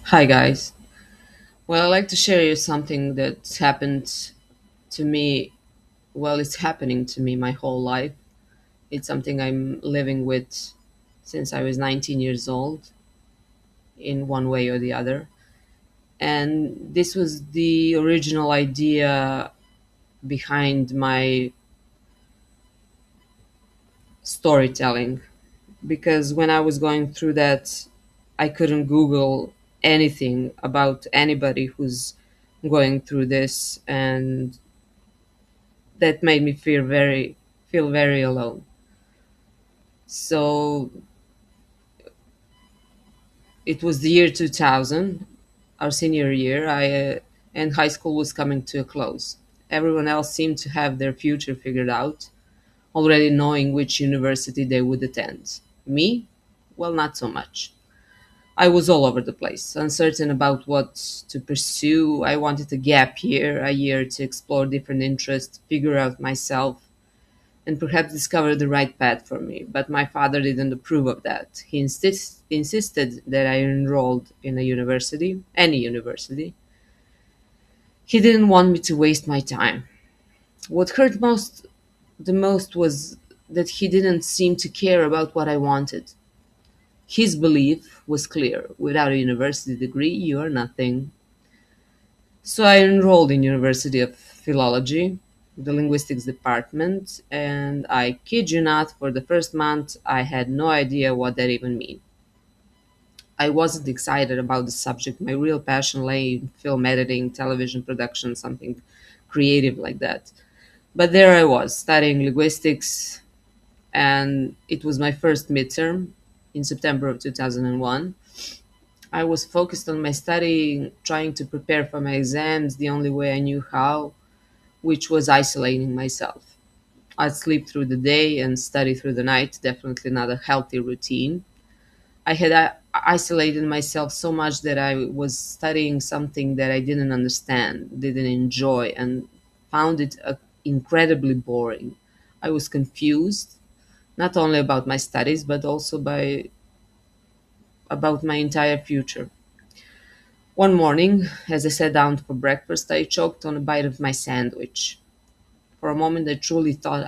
Hi, guys. Well, I'd like to share you something that's happened to me. Well, it's happening to me my whole life. It's something I'm living with since I was 19 years old, in one way or the other. And this was the original idea behind my storytelling. Because when I was going through that, I couldn't Google anything about anybody who's going through this, and that made me feel very alone. So it was the year 2000, our senior year. And high school was coming to a close. Everyone else seemed to have their future figured out, already knowing which university they would attend. Me, well, not so much. I was all over the place, uncertain about what to pursue. I wanted a gap year, a year to explore different interests, figure out myself, and perhaps discover the right path for me. But my father didn't approve of that. He insisted that I enrolled in a university, any university. He didn't want me to waste my time. What hurt the most was that he didn't seem to care about what I wanted. His belief was clear: without a university degree, you are nothing. So I enrolled in University of Philology, the linguistics department, and I kid you not, for the first month I had no idea what that even meant. I wasn't excited about the subject. My real passion lay in film editing, television production, something creative like that. But there I was, studying linguistics, and it was my first midterm in September of 2001. I was focused on my studying, trying to prepare for my exams the only way I knew how, which was isolating myself. I'd sleep through the day and study through the night, definitely not a healthy routine. I had isolated myself so much that I was studying something that I didn't understand, didn't enjoy, and found it incredibly boring. I was confused, not only about my studies, but also about my entire future. One morning, as I sat down for breakfast, I choked on a bite of my sandwich. For a moment, I truly thought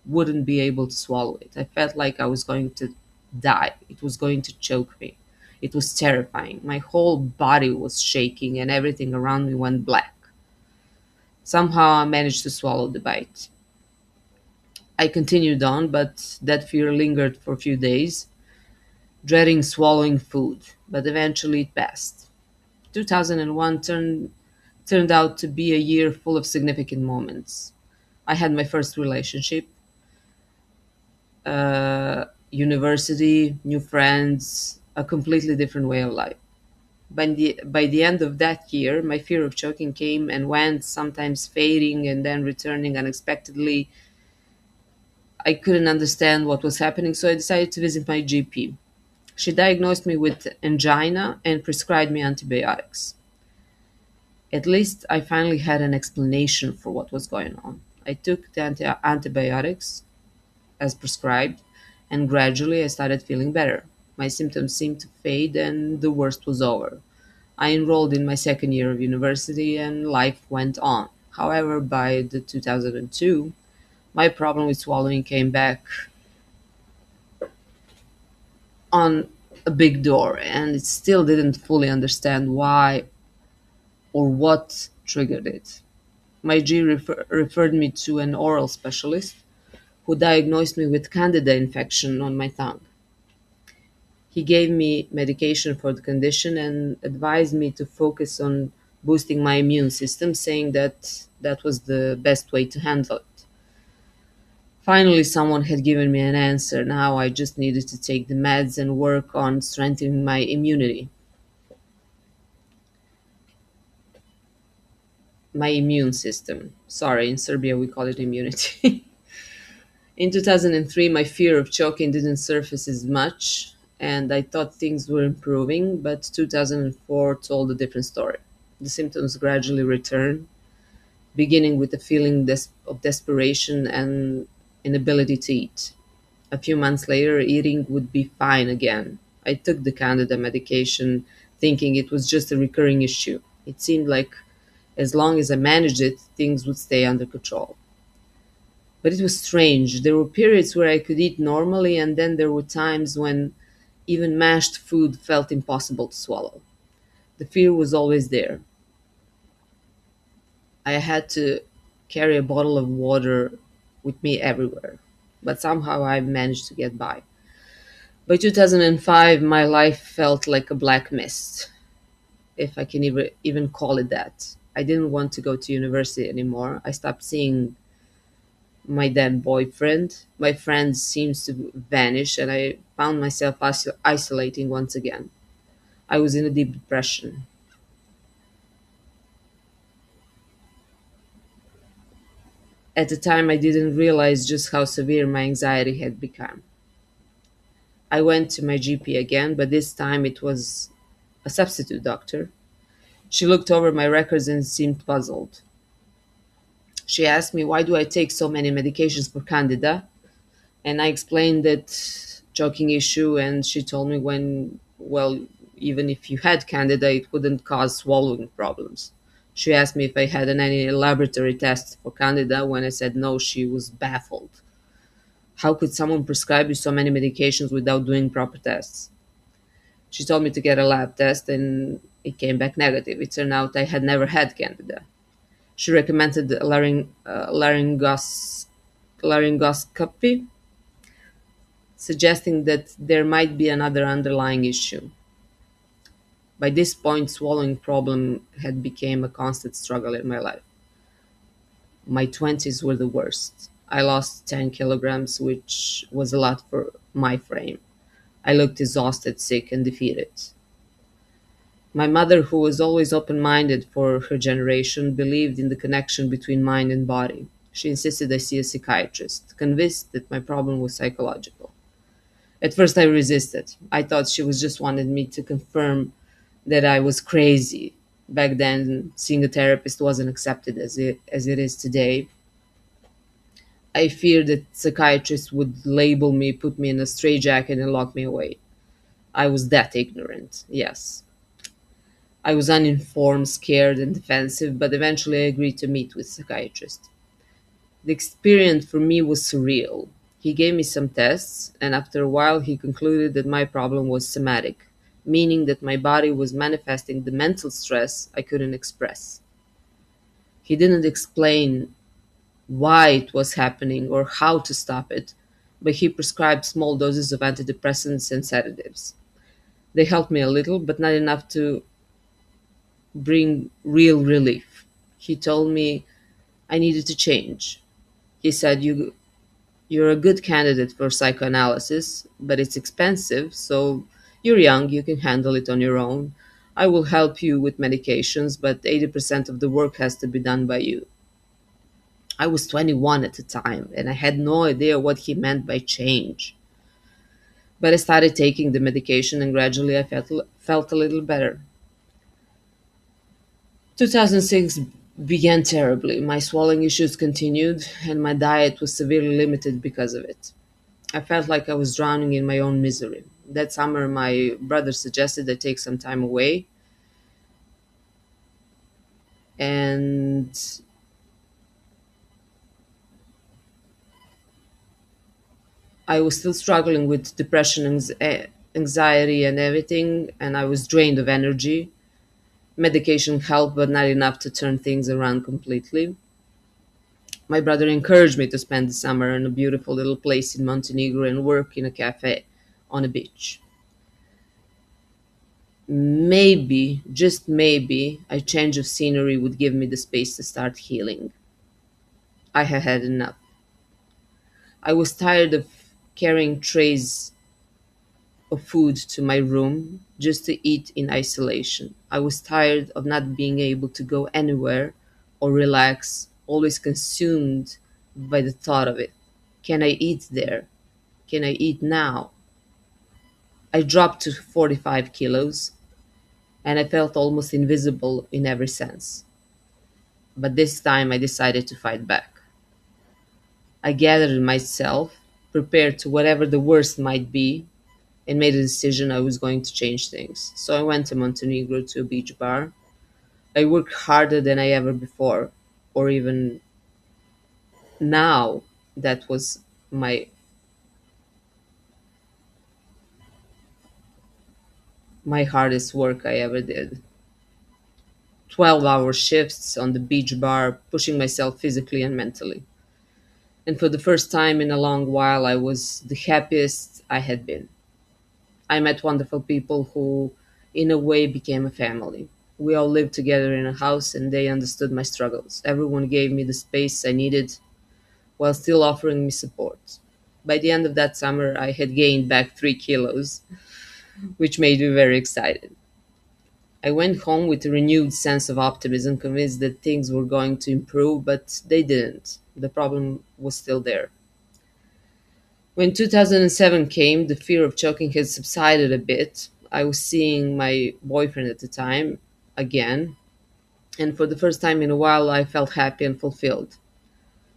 wouldn't be able to swallow it. I felt like I was going to die. It was going to choke me. It was terrifying. My whole body was shaking and everything around me went black. Somehow I managed to swallow the bite. I continued on, but that fear lingered for a few days, dreading swallowing food, but eventually it passed. 2001 turned out to be a year full of significant moments. I had my first relationship, university, new friends, a completely different way of life. By the end of that year, my fear of choking came and went, sometimes fading and then returning unexpectedly. I couldn't understand what was happening, so I decided to visit my GP. She diagnosed me with angina and prescribed me antibiotics. At least I finally had an explanation for what was going on. I took the antibiotics as prescribed, and gradually I started feeling better. My symptoms seemed to fade, and the worst was over. I enrolled in my second year of university, and life went on. However, by the 2002, my problem with swallowing came back on a big door, and it still didn't fully understand why or what triggered it. My referred me to an oral specialist who diagnosed me with candida infection on my tongue. He gave me medication for the condition and advised me to focus on boosting my immune system, saying that that was the best way to handle it. Finally, someone had given me an answer. Now I just needed to take the meds and work on strengthening my immunity. My immune system. Sorry, in Serbia we call it immunity. In 2003, my fear of choking didn't surface as much, and I thought things were improving, but 2004 told a different story. The symptoms gradually returned, beginning with a feeling of desperation and inability to eat. A few months later, eating would be fine again. I took the Candida medication, thinking it was just a recurring issue. It seemed like as long as I managed it, things would stay under control. But it was strange. There were periods where I could eat normally, and then there were times when even mashed food felt impossible to swallow. The fear was always there. I had to carry a bottle of water with me everywhere, but somehow I managed to get by. By 2005, my life felt like a black mist, if I can even call it that. I didn't want to go to university anymore. I stopped seeing my then boyfriend. My friends seemed to vanish, and I found myself isolating once again. I was in a deep depression. At the time, I didn't realize just how severe my anxiety had become. I went to my GP again, but this time it was a substitute doctor. She looked over my records and seemed puzzled. She asked me, why do I take so many medications for Candida? And I explained that choking issue, and she told me well, even if you had Candida, it wouldn't cause swallowing problems. She asked me if I had any laboratory tests for Candida. When I said no, she was baffled. How could someone prescribe you so many medications without doing proper tests? She told me to get a lab test, and it came back negative. It turned out I had never had Candida. She recommended laryngoscopy, suggesting that there might be another underlying issue. By this point, swallowing problem had become a constant struggle in my life. My 20s were the worst. I lost 10 kilograms, which was a lot for my frame. I looked exhausted, sick, and defeated. My mother, who was always open minded for her generation, believed in the connection between mind and body. She insisted I see a psychiatrist, convinced that my problem was psychological. At first, I resisted. I thought she was just wanted me to confirm that I was crazy. Back then, seeing a therapist wasn't accepted as it is today. I feared that psychiatrists would label me, put me in a straitjacket, and lock me away. I was that ignorant, yes. I was uninformed, scared, and defensive, but eventually I agreed to meet with a psychiatrist. The experience for me was surreal. He gave me some tests, and after a while, he concluded that my problem was somatic, meaning that my body was manifesting the mental stress I couldn't express. He didn't explain why it was happening or how to stop it, but he prescribed small doses of antidepressants and sedatives. They helped me a little, but not enough to bring real relief. He told me I needed to change. He said, you're a good candidate for psychoanalysis, but it's expensive, so you're young, you can handle it on your own. I will help you with medications, but 80% of the work has to be done by you. I was 21 at the time, and I had no idea what he meant by change. But I started taking the medication, and gradually I felt a little better. 2006 began terribly. My swallowing issues continued, and my diet was severely limited because of it. I felt like I was drowning in my own misery. That summer, my brother suggested I take some time away, and I was still struggling with depression, anxiety, and everything, and I was drained of energy. Medication helped, but not enough to turn things around completely. My brother encouraged me to spend the summer in a beautiful little place in Montenegro and work in a cafe on a beach. Maybe, just maybe, a change of scenery would give me the space to start healing. I had had enough. I was tired of carrying trays of food to my room just to eat in isolation. I was tired of not being able to go anywhere or relax, always consumed by the thought of it. Can I eat there? Can I eat now? I dropped to 45 kilos, and I felt almost invisible in every sense. But this time I decided to fight back. I gathered myself, prepared to whatever the worst might be, and made a decision I was going to change things. So I went to Montenegro to a beach bar. I worked harder than I ever before, or even now. That was my my hardest work I ever did. 12-hour shifts on the beach bar, pushing myself physically and mentally. And for the first time in a long while, I was the happiest I had been. I met wonderful people who, in a way, became a family. We all lived together in a house and they understood my struggles. Everyone gave me the space I needed while still offering me support. By the end of that summer, I had gained back 3 kilos, which made me very excited. I went home with a renewed sense of optimism, convinced that things were going to improve, but they didn't. The problem was still there. When 2007 came, the fear of choking had subsided a bit. I was seeing my boyfriend at the time again, and for the first time in a while, I felt happy and fulfilled.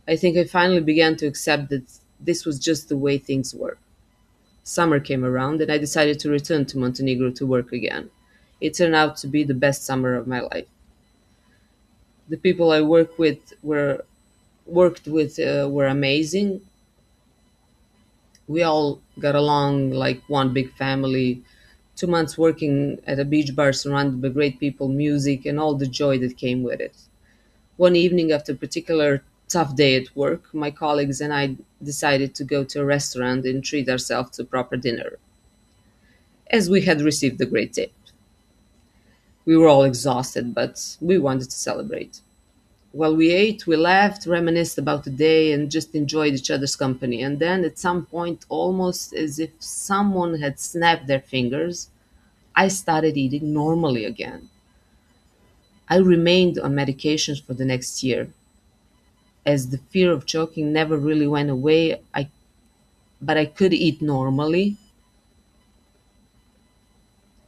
I think I finally began to accept that this was just the way things were. Summer came around, and I decided to return to Montenegro to work again. It turned out to be the best summer of my life. The people I worked with were amazing. We all got along like one big family. 2 months working at a beach bar surrounded by great people, music, and all the joy that came with it. One evening, after a particular tough day at work, my colleagues and I decided to go to a restaurant and treat ourselves to a proper dinner, as we had received a great tip. We were all exhausted, but we wanted to celebrate. While we ate, we laughed, reminisced about the day, and just enjoyed each other's company. And then, at some point, almost as if someone had snapped their fingers, I started eating normally again. I remained on medications for the next year. As the fear of choking never really went away, but I could eat normally,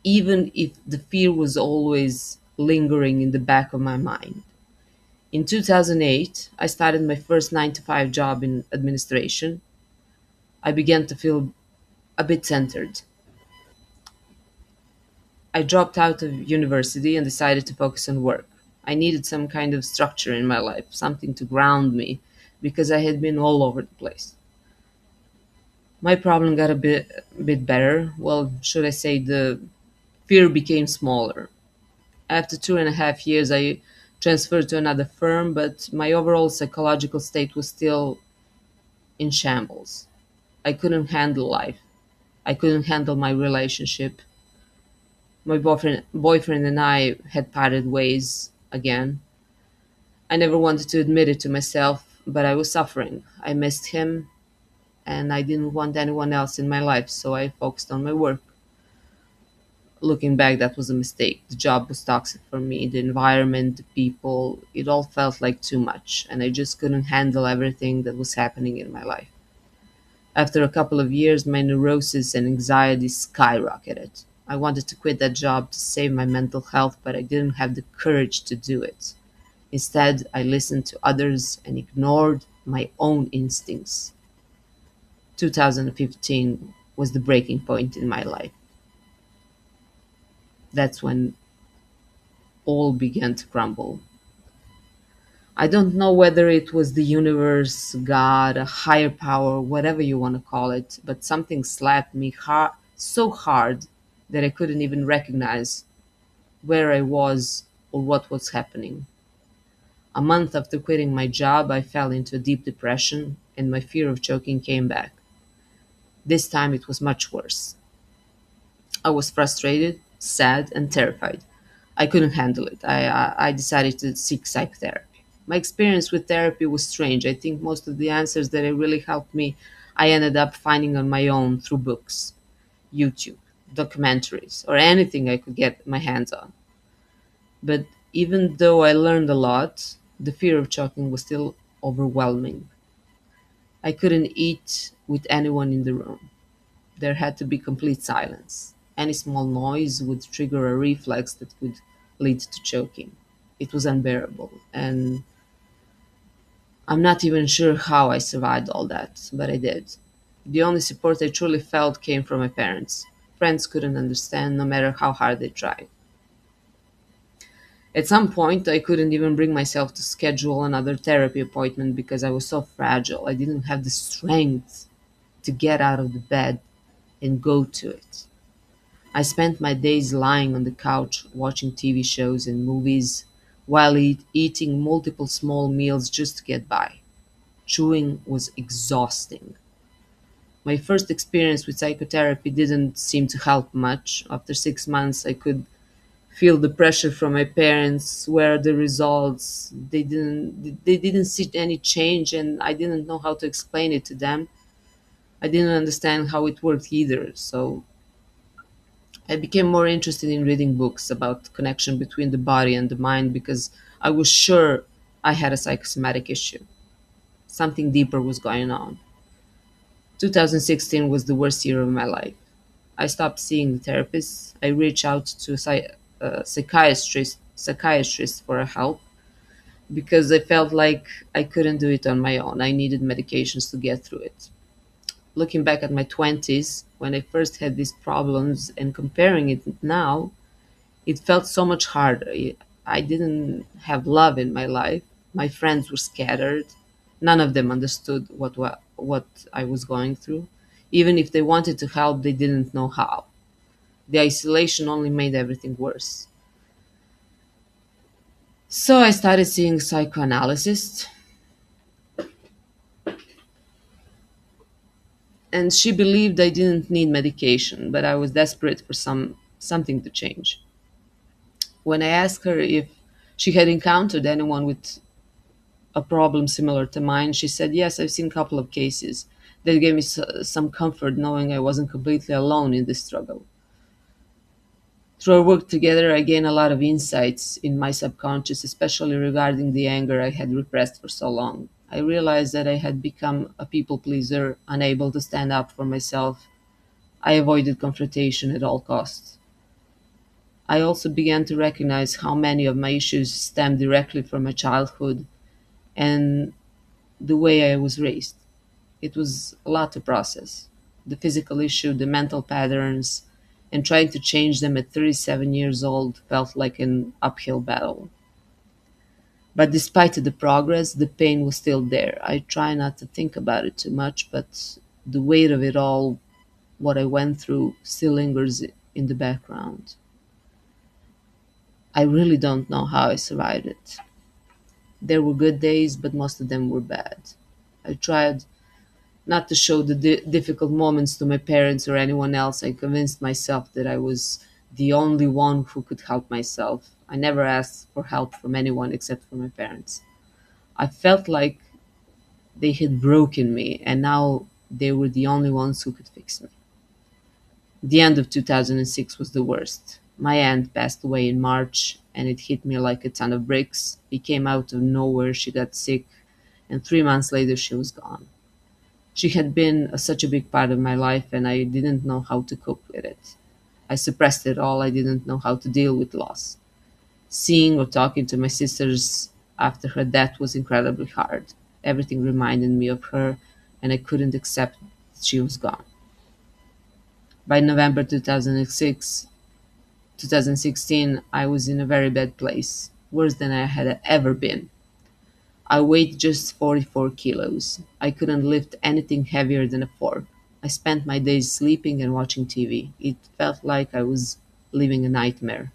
even if the fear was always lingering in the back of my mind. In 2008, I started my first 9 to 5 job in administration. I began to feel a bit centered. I dropped out of university and decided to focus on work. I needed some kind of structure in my life, something to ground me, because I had been all over the place. My problem got a bit better. Well, should I say the fear became smaller. After 2.5 years, I transferred to another firm, but my overall psychological state was still in shambles. I couldn't handle life. I couldn't handle my relationship. My boyfriend and I had parted ways again. I never wanted to admit it to myself, but I was suffering. I missed him, and I didn't want anyone else in my life, so I focused on my work. Looking back, that was a mistake. The job was toxic for me, the environment, the people, it all felt like too much, and I just couldn't handle everything that was happening in my life. After a couple of years, my neurosis and anxiety skyrocketed. I wanted to quit that job to save my mental health, but I didn't have the courage to do it. Instead, I listened to others and ignored my own instincts. 2015 was the breaking point in my life. That's when all began to crumble. I don't know whether it was the universe, God, a higher power, whatever you want to call it, but something slapped me so hard that I couldn't even recognize where I was or what was happening. A month after quitting my job, I fell into a deep depression and my fear of choking came back. This time it was much worse. I was frustrated, sad, and terrified. I couldn't handle it. I decided to seek psychotherapy. My experience with therapy was strange. I think most of the answers that really helped me, I ended up finding on my own through books, YouTube, documentaries, or anything I could get my hands on. But even though I learned a lot, the fear of choking was still overwhelming. I couldn't eat with anyone in the room. There had to be complete silence. Any small noise would trigger a reflex that could lead to choking. It was unbearable, and I'm not even sure how I survived all that, but I did. The only support I truly felt came from my parents. Friends couldn't understand, no matter how hard they tried. At some point, I couldn't even bring myself to schedule another therapy appointment because I was so fragile. I didn't have the strength to get out of the bed and go to it. I spent my days lying on the couch watching TV shows and movies while eating multiple small meals just to get by. Chewing was exhausting. My first experience with psychotherapy didn't seem to help much. After 6 months, I could feel the pressure from my parents. Where are the results? They didn't see any change, and I didn't know how to explain it to them. I didn't understand how it worked either. So I became more interested in reading books about connection between the body and the mind because I was sure I had a psychosomatic issue. Something deeper was going on. 2016 was the worst year of my life. I stopped seeing the therapist. I reached out to a psychiatrist for help because I felt like I couldn't do it on my own. I needed medications to get through it. Looking back at my 20s, when I first had these problems and comparing it now, it felt so much harder. I didn't have love in my life. My friends were scattered. None of them understood what I was going through. Even if they wanted to help, they didn't know how. The isolation only made everything worse. So I started seeing psychoanalyst, and she believed I didn't need medication, but I was desperate for something to change. When I asked her if she had encountered anyone with a problem similar to mine, she said, "Yes, I've seen a couple of cases." That gave me some comfort knowing I wasn't completely alone in this struggle. Through our work together, I gained a lot of insights in my subconscious, especially regarding the anger I had repressed for so long. I realized that I had become a people pleaser, unable to stand up for myself. I avoided confrontation at all costs. I also began to recognize how many of my issues stemmed directly from my childhood and the way I was raised. It was a lot to process. The physical issue, the mental patterns, and trying to change them at 37 years old felt like an uphill battle. But despite the progress, the pain was still there. I try not to think about it too much, but the weight of it all, what I went through, still lingers in the background. I really don't know how I survived it. There were good days, but most of them were bad. I tried not to show the difficult moments to my parents or anyone else. I convinced myself that I was the only one who could help myself. I never asked for help from anyone except for my parents. I felt like they had broken me, and now they were the only ones who could fix me. The end of 2006 was the worst. My aunt passed away in March, and it hit me like a ton of bricks. It came out of nowhere. She got sick, and 3 months later, she was gone. She had been such a big part of my life, and I didn't know how to cope with it. I suppressed it all. I didn't know how to deal with loss. Seeing or talking to my sisters after her death was incredibly hard. Everything reminded me of her, and I couldn't accept that she was gone. By November 2016, I was in a very bad place, worse than I had ever been. I weighed just 44 kilos. I couldn't lift anything heavier than a fork. I spent my days sleeping and watching TV. It felt like I was living a nightmare.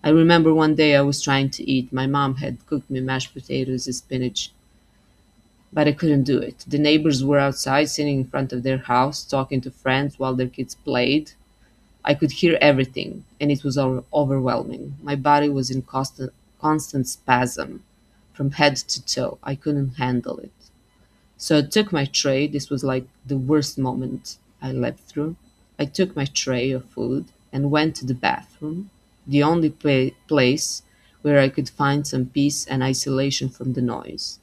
I remember one day I was trying to eat. My mom had cooked me mashed potatoes and spinach, but I couldn't do it. The neighbors were outside sitting in front of their house talking to friends while their kids played. I could hear everything, and it was overwhelming. My body was in constant spasm from head to toe. I couldn't handle it. So I took my tray. This was like the worst moment I lived through. I took my tray of food and went to the bathroom, the only place where I could find some peace and isolation from the noise.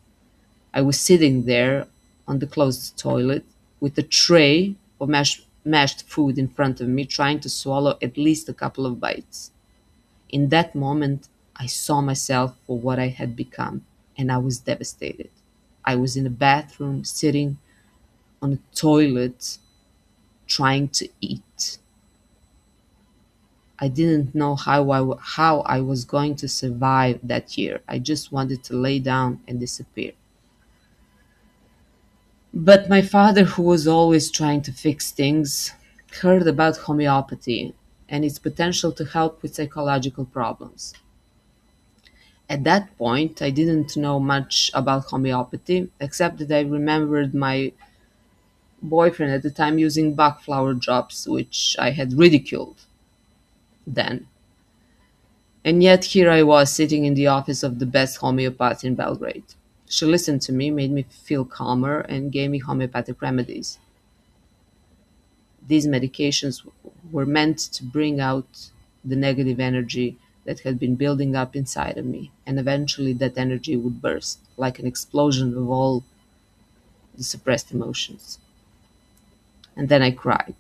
I was sitting there on the closed toilet with a tray of mashed food in front of me, trying to swallow at least a couple of bites. In that moment, I saw myself for what I had become, and I was devastated. I was in a bathroom, sitting on a toilet, trying to eat. I didn't know how I was going to survive that year. I just wanted to lay down and disappear. But my father, who was always trying to fix things, heard about homeopathy and its potential to help with psychological problems. At that point, I didn't know much about homeopathy, except that I remembered my boyfriend at the time using Bach flower drops, which I had ridiculed then. And yet here I was sitting in the office of the best homeopath in Belgrade. She listened to me, made me feel calmer, and gave me homeopathic remedies. These medications were meant to bring out the negative energy that had been building up inside of me, and eventually that energy would burst like an explosion of all the suppressed emotions. And then I cried.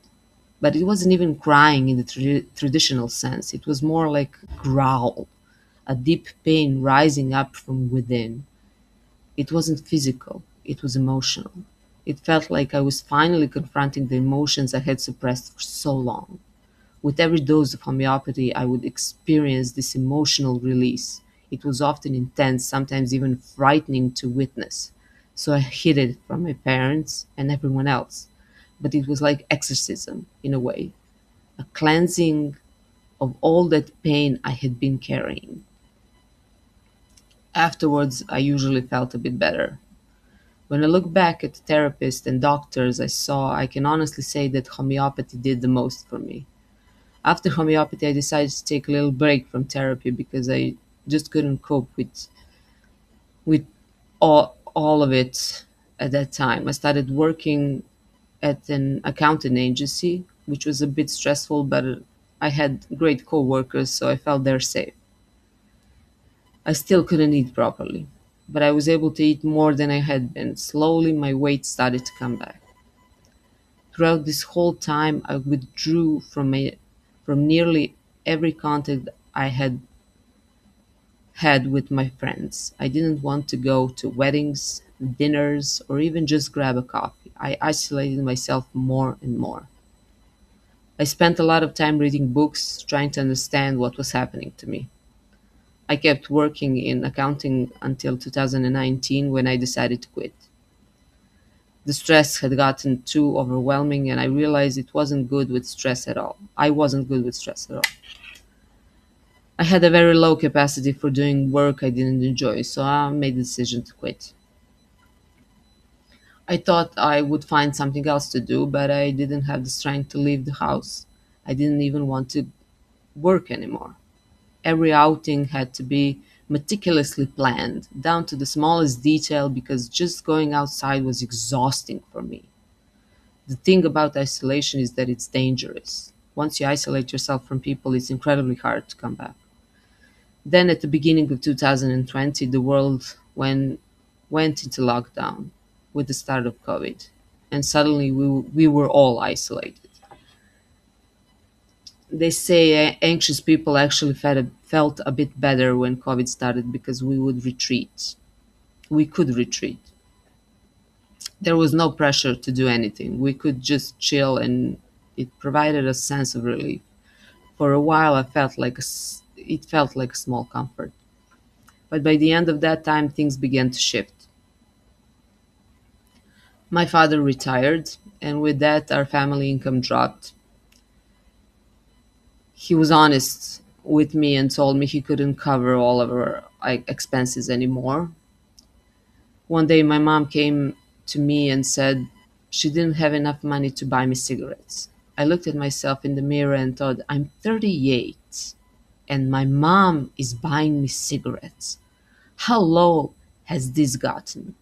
But it wasn't even crying in the traditional sense, it was more like a growl, a deep pain rising up from within. It wasn't physical, it was emotional. It felt like I was finally confronting the emotions I had suppressed for so long. With every dose of homeopathy, I would experience this emotional release. It was often intense, sometimes even frightening to witness. So I hid it from my parents and everyone else. But it was like exorcism, in a way, a cleansing of all that pain I had been carrying. Afterwards, I usually felt a bit better. When I look back at the therapists and doctors I saw, I can honestly say that homeopathy did the most for me. After homeopathy, I decided to take a little break from therapy because I just couldn't cope with all of it at that time. I started working at an accounting agency, which was a bit stressful, but I had great coworkers, so I felt they're safe. I still couldn't eat properly, but I was able to eat more than I had been. Slowly, my weight started to come back. Throughout this whole time, I withdrew from nearly every contact I had with my friends. I didn't want to go to weddings, dinners, or even just grab a coffee. I isolated myself more and more. I spent a lot of time reading books, trying to understand what was happening to me. I kept working in accounting until 2019 when I decided to quit. The stress had gotten too overwhelming and I realized it wasn't good with stress at all. I wasn't good with stress at all. I had a very low capacity for doing work I didn't enjoy, so I made the decision to quit. I thought I would find something else to do, but I didn't have the strength to leave the house. I didn't even want to work anymore. Every outing had to be meticulously planned, down to the smallest detail, because just going outside was exhausting for me. The thing about isolation is that it's dangerous. Once you isolate yourself from people, it's incredibly hard to come back. Then, at the beginning of 2020, the world went into lockdown with the start of COVID, and suddenly we were all isolated. They say anxious people actually felt a bit better when COVID started because we would retreat. We could retreat. There was no pressure to do anything. We could just chill, and it provided a sense of relief. For a while, it felt like a small comfort. But by the end of that time, things began to shift. My father retired, and with that, our family income dropped. He was honest with me and told me he couldn't cover all of our expenses anymore. One day, my mom came to me and said she didn't have enough money to buy me cigarettes. I looked at myself in the mirror and thought, I'm 38 and my mom is buying me cigarettes. How low has this gotten?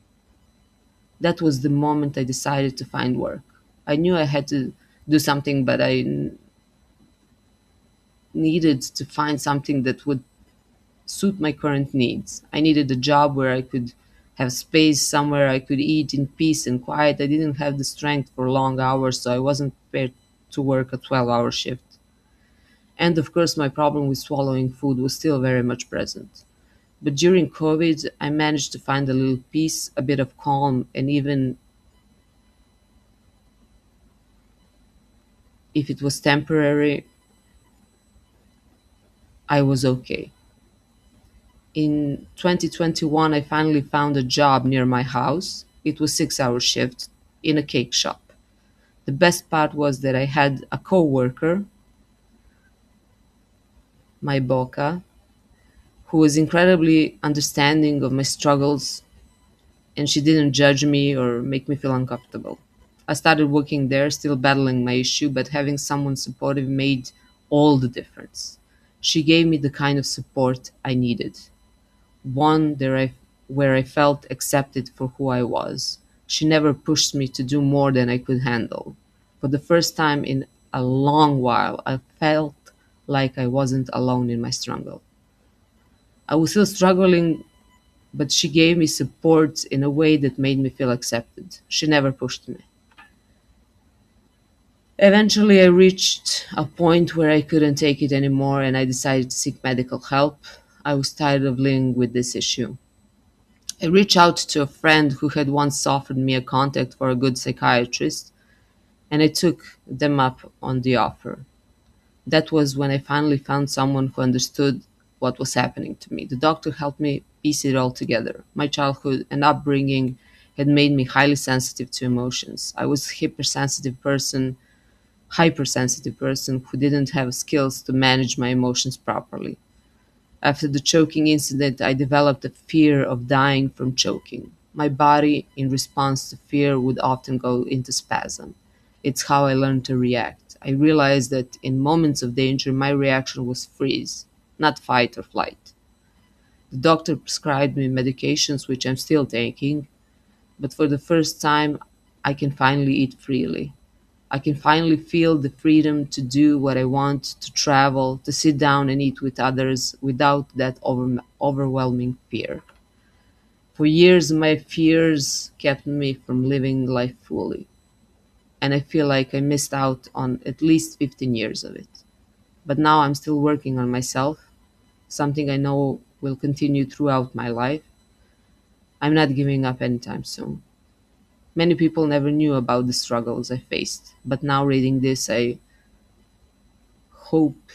That was the moment I decided to find work. I knew I had to do something, but I needed to find something that would suit my current needs. I needed a job where I could have space, somewhere I could eat in peace and quiet. I didn't have the strength for long hours, so I wasn't prepared to work a 12-hour shift. And of course, my problem with swallowing food was still very much present. But during COVID, I managed to find a little peace, a bit of calm, and even if it was temporary, I was okay. In 2021, I finally found a job near my house. It was 6 hour shift in a cake shop. The best part was that I had a coworker, my Boca, who was incredibly understanding of my struggles, and she didn't judge me or make me feel uncomfortable. I started working there, still battling my issue, but having someone supportive made all the difference. She gave me the kind of support I needed, one where I felt accepted for who I was. She never pushed me to do more than I could handle. For the first time in a long while, I felt like I wasn't alone in my struggle. I was still struggling, but she gave me support in a way that made me feel accepted. She never pushed me. Eventually, I reached a point where I couldn't take it anymore and I decided to seek medical help. I was tired of living with this issue. I reached out to a friend who had once offered me a contact for a good psychiatrist, and I took them up on the offer. That was when I finally found someone who understood what was happening to me. The doctor helped me piece it all together. My childhood and upbringing had made me highly sensitive to emotions. I was a hypersensitive person who didn't have skills to manage my emotions properly. After the choking incident, I developed a fear of dying from choking. My body, in response to fear, would often go into spasm. It's how I learned to react. I realized that in moments of danger, my reaction was freeze, not fight or flight. The doctor prescribed me medications, which I'm still taking, but for the first time, I can finally eat freely. I can finally feel the freedom to do what I want, to travel, to sit down and eat with others without that overwhelming fear. For years, my fears kept me from living life fully, and I feel like I missed out on at least 15 years of it. But now I'm still working on myself, something I know will continue throughout my life. I'm not giving up anytime soon. Many people never knew about the struggles I faced, but now reading this, I hope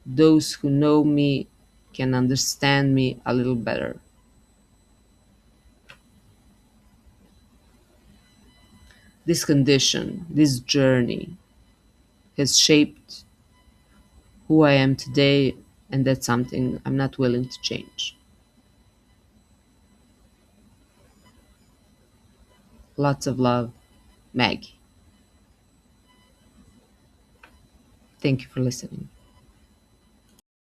those who know me can understand me a little better. This condition, this journey, has shaped who I am today, and that's something I'm not willing to change. Lots of love, Maggie. Thank you for listening.